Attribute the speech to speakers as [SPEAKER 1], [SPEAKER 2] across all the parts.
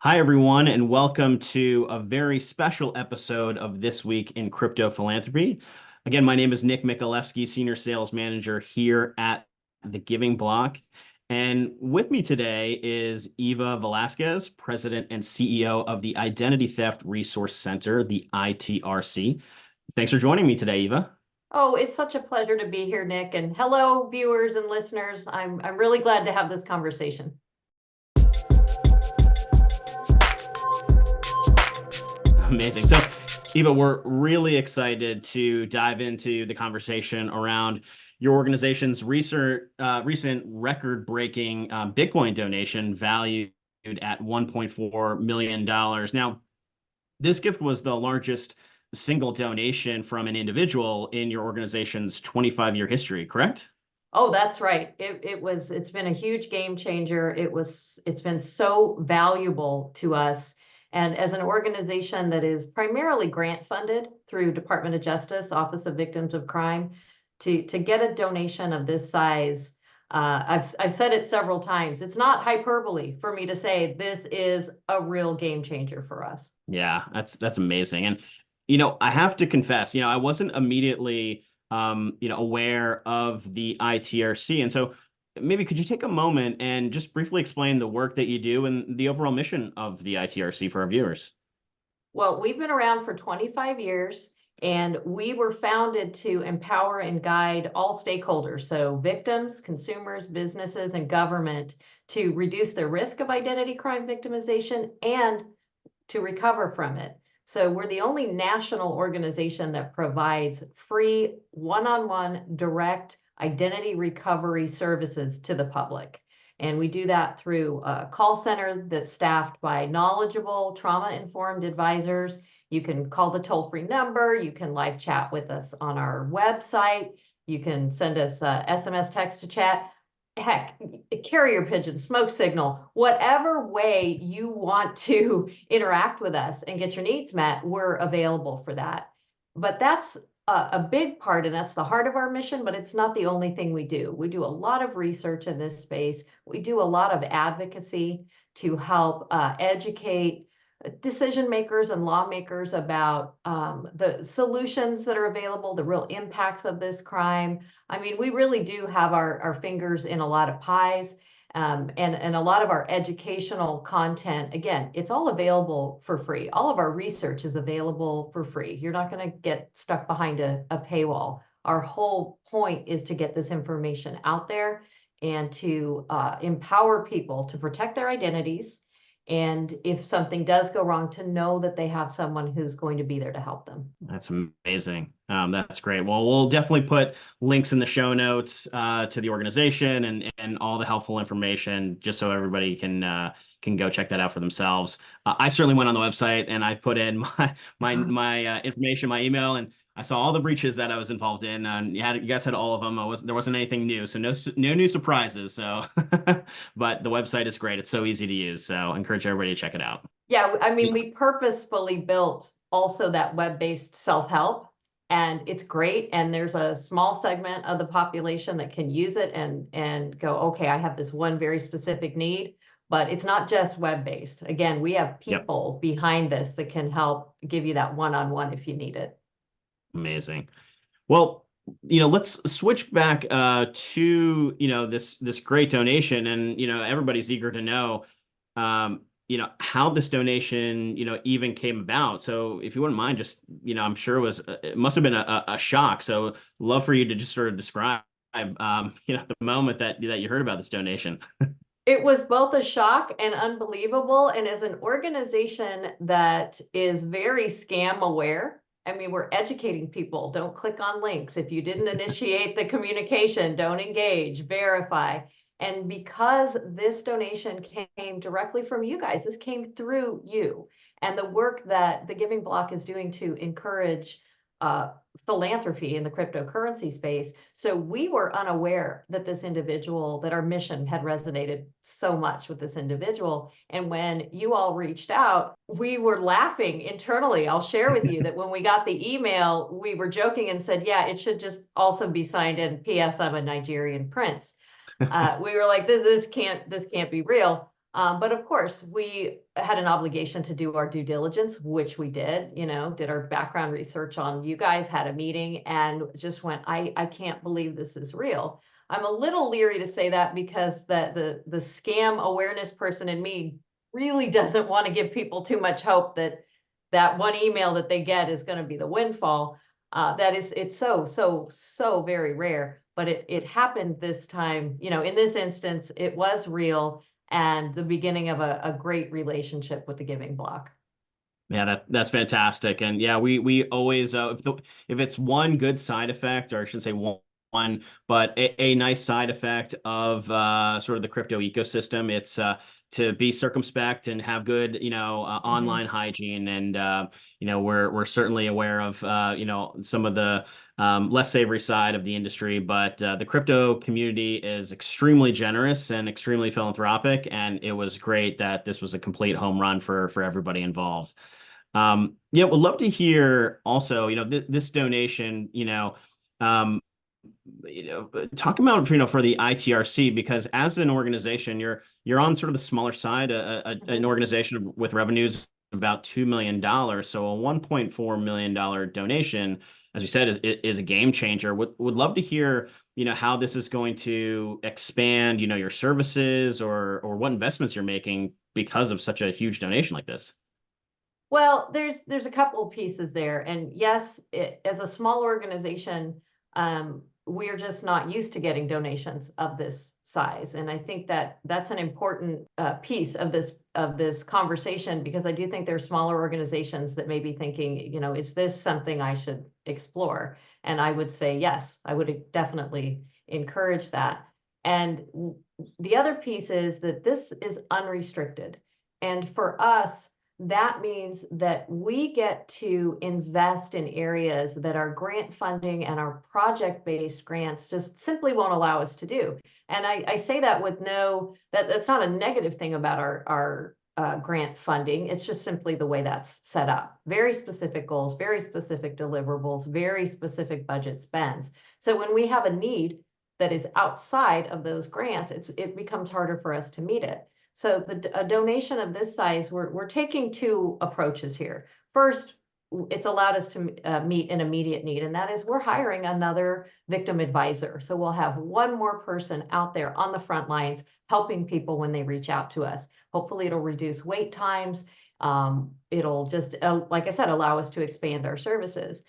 [SPEAKER 1] Hi, everyone, and welcome to a very special episode of This Week in Crypto Philanthropy. Again, my name is Nick Mikhalevsky, Senior Sales Manager here at The Giving Block. And with me today is Eva Velasquez, President and CEO of the Identity Theft Resource Center, the ITRC. Thanks for joining me today, Eva.
[SPEAKER 2] Oh, it's such a pleasure to be here, Nick. And hello, viewers and listeners. I'm really glad to have this conversation.
[SPEAKER 1] Amazing. So, Eva, we're really excited to dive into the conversation around your organization's recent record-breaking Bitcoin donation valued at $1.4 million. Now, this gift was the largest single donation from an individual in your organization's 25-year history, correct?
[SPEAKER 2] Oh, that's right. It's been a huge game changer. It's been so valuable to us. And as an organization that is primarily grant funded through Department of Justice, Office of Victims of Crime, to get a donation of this size, I've said it several times. It's not hyperbole for me to say this is a real game changer for us.
[SPEAKER 1] Yeah, that's amazing. And I have to confess, I wasn't immediately aware of the ITRC. And so maybe could you take a moment and just briefly explain the work that you do and the overall mission of the ITRC for our viewers?
[SPEAKER 2] Well, we've been around for 25 years, and we were founded to empower and guide all stakeholders, so victims, consumers, businesses, and government, to reduce the risk of identity crime victimization and to recover from it. So we're the only national organization that provides free one-on-one direct identity recovery services to the public. And we do that through a call center that's staffed by knowledgeable, trauma-informed advisors. You can call the toll-free number. You can live chat with us on our website. You can send us SMS text to chat. Heck, carrier pigeon, smoke signal, whatever way you want to interact with us and get your needs met, we're available for that. But that's a big part, and that's the heart of our mission, but it's not the only thing we do. We do a lot of research in this space. We do a lot of advocacy to help educate decision makers and lawmakers about the solutions that are available, the real impacts of this crime. I mean, we really do have our fingers in a lot of pies, and a lot of our educational content. Again, it's all available for free. All of our research is available for free. You're not going to get stuck behind a paywall. Our whole point is to get this information out there and to empower people to protect their identities. And if something does go wrong, to know that they have someone who's going to be there to help them.
[SPEAKER 1] That's amazing. That's great. Well, we'll definitely put links in the show notes to the organization and all the helpful information, just so everybody can go check that out for themselves. I certainly went on the website and I put in my information, my email, and I saw all the breaches that I was involved in. And you guys had all of them. There wasn't anything new, so no new surprises. So, but the website is great. It's so easy to use. So, I encourage everybody to check it out.
[SPEAKER 2] Yeah, I mean, we purposefully built also that web-based self-help, and it's great. And there's a small segment of the population that can use it and go, okay, I have this one very specific need, but it's not just web-based. Again, we have
[SPEAKER 1] Yep.
[SPEAKER 2] people behind this that can help give you that one-on-one if you need it.
[SPEAKER 1] Amazing. Well, let's switch back to, this great donation, and, everybody's eager to know, how this donation, even came about. So if you wouldn't mind, just, I'm sure it must have been a shock. So love for you to just sort of describe, the moment that you heard about this donation.
[SPEAKER 2] It was both a shock and unbelievable. And as an organization that is very scam aware, I mean, we're educating people. Don't click on links. If you didn't initiate the communication, don't engage, verify. And because this donation came directly from you guys, this came through you. And the work that the Giving Block is doing to encourage philanthropy in the cryptocurrency space. So we were unaware that that our mission had resonated so much with this individual. And when you all reached out, we were laughing internally. I'll share with you that when we got the email, we were joking and said, yeah, it should just also be signed in PS, I'm a Nigerian prince. We were like, this can't be real. But of course, we had an obligation to do our due diligence, which we did, did our background research on you guys, had a meeting, and just went, I can't believe this is real. I'm a little leery to say that because the scam awareness person in me really doesn't want to give people too much hope that that one email that they get is going to be the windfall. It's so very rare, but it happened this time. In this instance, it was real and the beginning of a great relationship with the Giving Block.
[SPEAKER 1] Yeah, that's fantastic. And yeah, we always if it's one good side effect, or I shouldn't say one, but a nice side effect of sort of the crypto ecosystem, it's to be circumspect and have good,
[SPEAKER 2] Mhm.
[SPEAKER 1] online hygiene. And we're certainly aware of some of the less savory side of the industry, but the crypto community is extremely generous and extremely philanthropic, and it was great that this was a complete home run for everybody involved. Yeah, would love to hear also, this donation, um, talk about, for the ITRC, because as an organization, you're on sort of the smaller side, an
[SPEAKER 2] Mhm.
[SPEAKER 1] organization with revenues of about $2 million. So a $1.4 million donation, as you said, is a game changer. Would love to hear, how this is going to expand, your services or what investments you're making because of such a huge donation like this.
[SPEAKER 2] Well, there's a couple of pieces there, and yes, as a small organization, we're just not used to getting donations of this size, and I think that that's an important piece of this conversation because I do think there are smaller organizations that may be thinking, is this something I should explore? And I would say yes, I would definitely encourage that. And the other piece is that this is unrestricted, and for us that means that we get to invest in areas that our grant funding and our project-based grants just simply won't allow us to do. And I say that with that's not a negative thing about our grant funding. It's just simply the way that's set up. Very specific goals, very specific deliverables, very specific budget spends. So when we have a need that is outside of those grants, it becomes harder for us to meet it. So a donation of this size, we're taking two approaches here. First, it's allowed us to meet an immediate need, and that is we're hiring another victim advisor. So we'll have one more person out there on the front lines helping people when they reach out to us. Hopefully, it'll reduce wait times. It'll just, like I said, allow us to expand our services.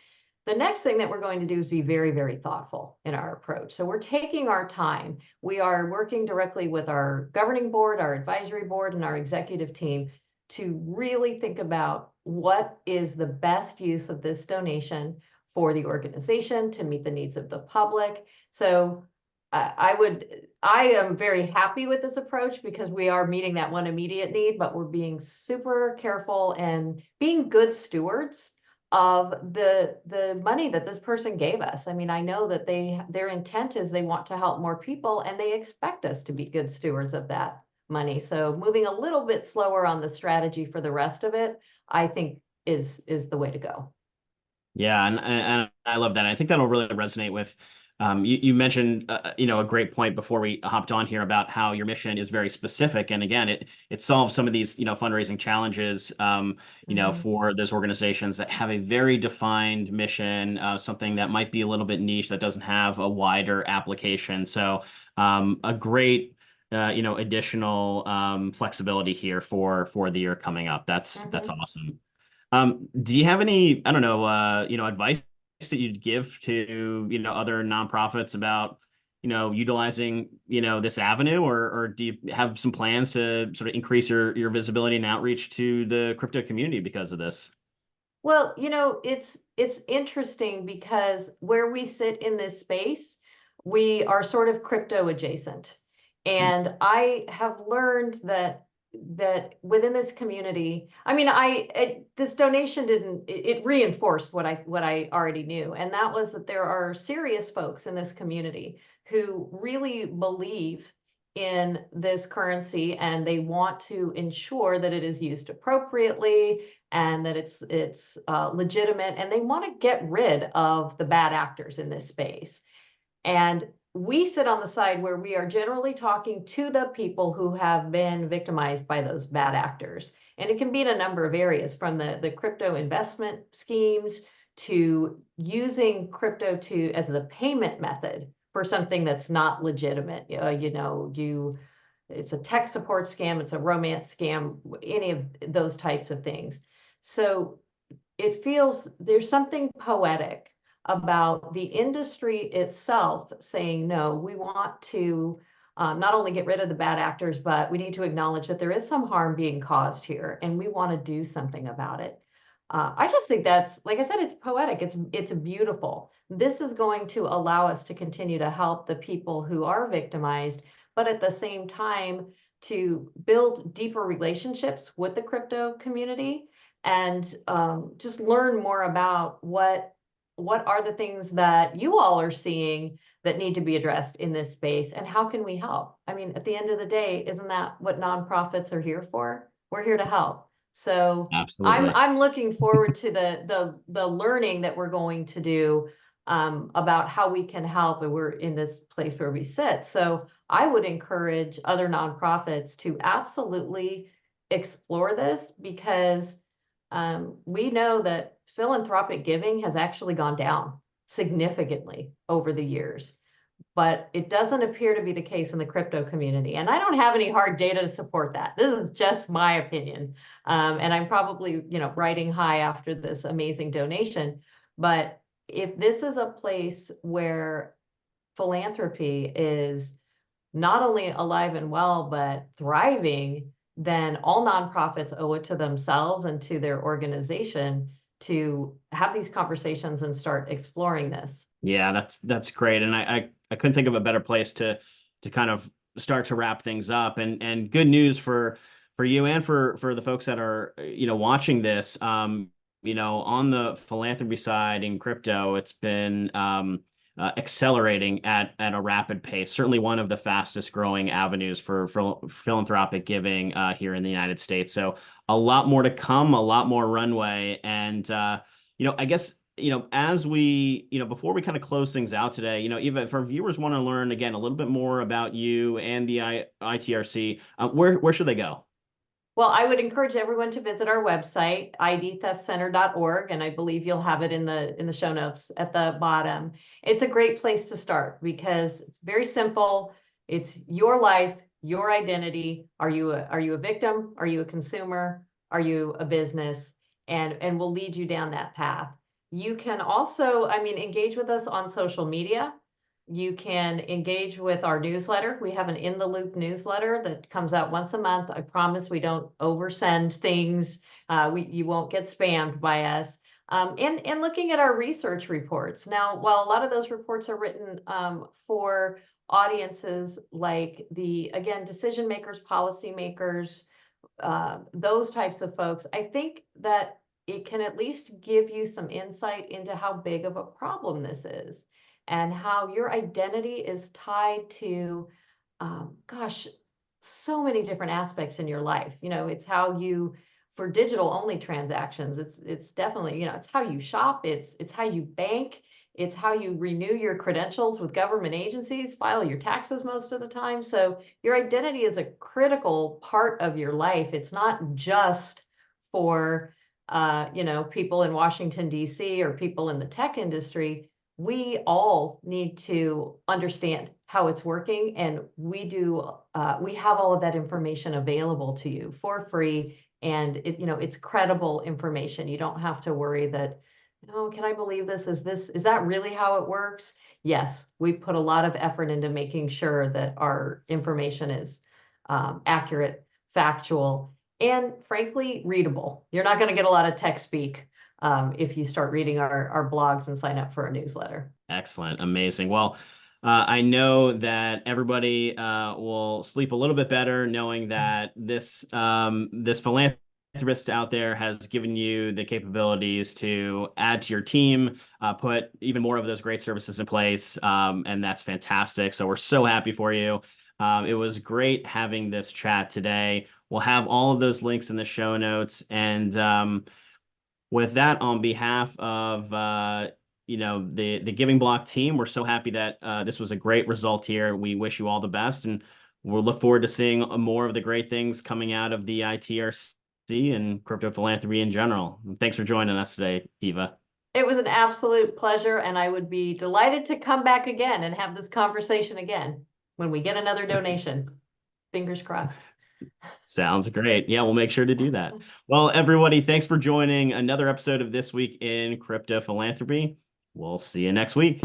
[SPEAKER 2] The next thing that we're going to do is be very, very thoughtful in our approach. So we're taking our time. We are working directly with our governing board, our advisory board, and our executive team to really think about what is the best use of this donation for the organization to meet the needs of the public. So I am very happy with this approach because we are meeting that one immediate need, but we're being super careful and being good stewards of the money that this person gave us. I mean, I know that their intent is they want to help more people and they expect us to be good stewards of that money. So moving a little bit slower on the strategy for the rest of it, I think is the way to go.
[SPEAKER 1] Yeah, and I love that. I think that'll really resonate with you mentioned a great point before we hopped on here about how your mission is very specific, and again it solves some of these fundraising challenges
[SPEAKER 2] Mhm.
[SPEAKER 1] for those organizations that have a very defined mission, something that might be a little bit niche that doesn't have a wider application. So a great additional flexibility here for the year coming up. That's
[SPEAKER 2] Mhm.
[SPEAKER 1] awesome. Do you have any, I don't know, advice that you'd give to, other nonprofits about, utilizing, this avenue, or do you have some plans to sort of increase your visibility and outreach to the crypto community because of this?
[SPEAKER 2] Well, it's interesting because where we sit in this space, we are sort of crypto adjacent. And I have learned that within this community, I mean, this donation didn't it reinforced what I already knew, and that was that there are serious folks in this community who really believe in this currency and they want to ensure that it is used appropriately and that it's legitimate, and they want to get rid of the bad actors in this space. And we sit on the side where we are generally talking to the people who have been victimized by those bad actors. And it can be in a number of areas, from the crypto investment schemes to using crypto as the payment method for something that's not legitimate. It's a tech support scam, it's a romance scam, any of those types of things. So it feels there's something poetic about the industry itself saying, no, we want to not only get rid of the bad actors, but we need to acknowledge that there is some harm being caused here, and we want to do something about it. I just think that's, like I said, it's poetic. It's beautiful. This is going to allow us to continue to help the people who are victimized, but at the same time to build deeper relationships with the crypto community, and just learn more about what are the things that you all are seeing that need to be addressed in this space, and how can we help? I mean, at the end of the day, isn't that what nonprofits are here for? We're here to help. So
[SPEAKER 1] Absolutely.
[SPEAKER 2] I'm looking forward to the learning that we're going to do about how we can help, and we're in this place where we sit. So I would encourage other nonprofits to absolutely explore this, because we know that philanthropic giving has actually gone down significantly over the years, but it doesn't appear to be the case in the crypto community. And I don't have any hard data to support that. This is just my opinion. And I'm probably, riding high after this amazing donation. But if this is a place where philanthropy is not only alive and well, but thriving, then all nonprofits owe it to themselves and to their organization to have these conversations and start exploring this.
[SPEAKER 1] Yeah, that's great. And I couldn't think of a better place to kind of start to wrap things up. And good news for you and for the folks that are, watching this. On the philanthropy side in crypto, it's been accelerating at a rapid pace. Certainly one of the fastest growing avenues for philanthropic giving here in the United States. So a lot more to come, a lot more runway. And I guess, as we, before we kind of close things out today, even if our viewers want to learn again a little bit more about you and the ITRC, where should they go?
[SPEAKER 2] Well, I would encourage everyone to visit our website, idtheftcenter.org, and I believe you'll have it in the show notes at the bottom. It's a great place to start because it's very simple. It's your life, your identity. Are you a victim? Are you a consumer? Are you a business? And we'll lead you down that path. You can also, engage with us on social media. You can engage with our newsletter. We have an In the Loop newsletter that comes out once a month. I promise we don't oversend things. You won't get spammed by us. And looking at our research reports. Now, while a lot of those reports are written for audiences like again, decision makers, policy makers, those types of folks, I think that it can at least give you some insight into how big of a problem this is, and how your identity is tied to, gosh, so many different aspects in your life. It's how you, for digital only transactions, it's definitely, it's how you shop, it's how you bank, it's how you renew your credentials with government agencies, file your taxes most of the time. So your identity is a critical part of your life. It's not just for, people in Washington, D.C. or people in the tech industry. We all need to understand how it's working, and we have all of that information available to you for free, and it's credible information. You don't have to worry that, oh, can I believe this? Is that really how it works? Yes, we put a lot of effort into making sure that our information is accurate, factual, and frankly, readable. You're not going to get a lot of tech speak if you start reading our blogs and sign up for a newsletter.
[SPEAKER 1] Excellent. Amazing. Well, I know that everybody will sleep a little bit better knowing that this philanthropist out there has given you the capabilities to add to your team, put even more of those great services in place, and that's fantastic. So we're so happy for you. It was great having this chat today. We'll have all of those links in the show notes. And with that, on behalf of the Giving Block team, we're so happy that this was a great result here. We wish you all the best, and we'll look forward to seeing more of the great things coming out of the ITRC and crypto philanthropy in general. Thanks for joining us today, Eva.
[SPEAKER 2] It was an absolute pleasure, and I would be delighted to come back again and have this conversation again when we get another donation. Fingers crossed.
[SPEAKER 1] Sounds great. Yeah, we'll make sure to do that. Well, everybody, thanks for joining another episode of This Week in Crypto Philanthropy. We'll see you next week.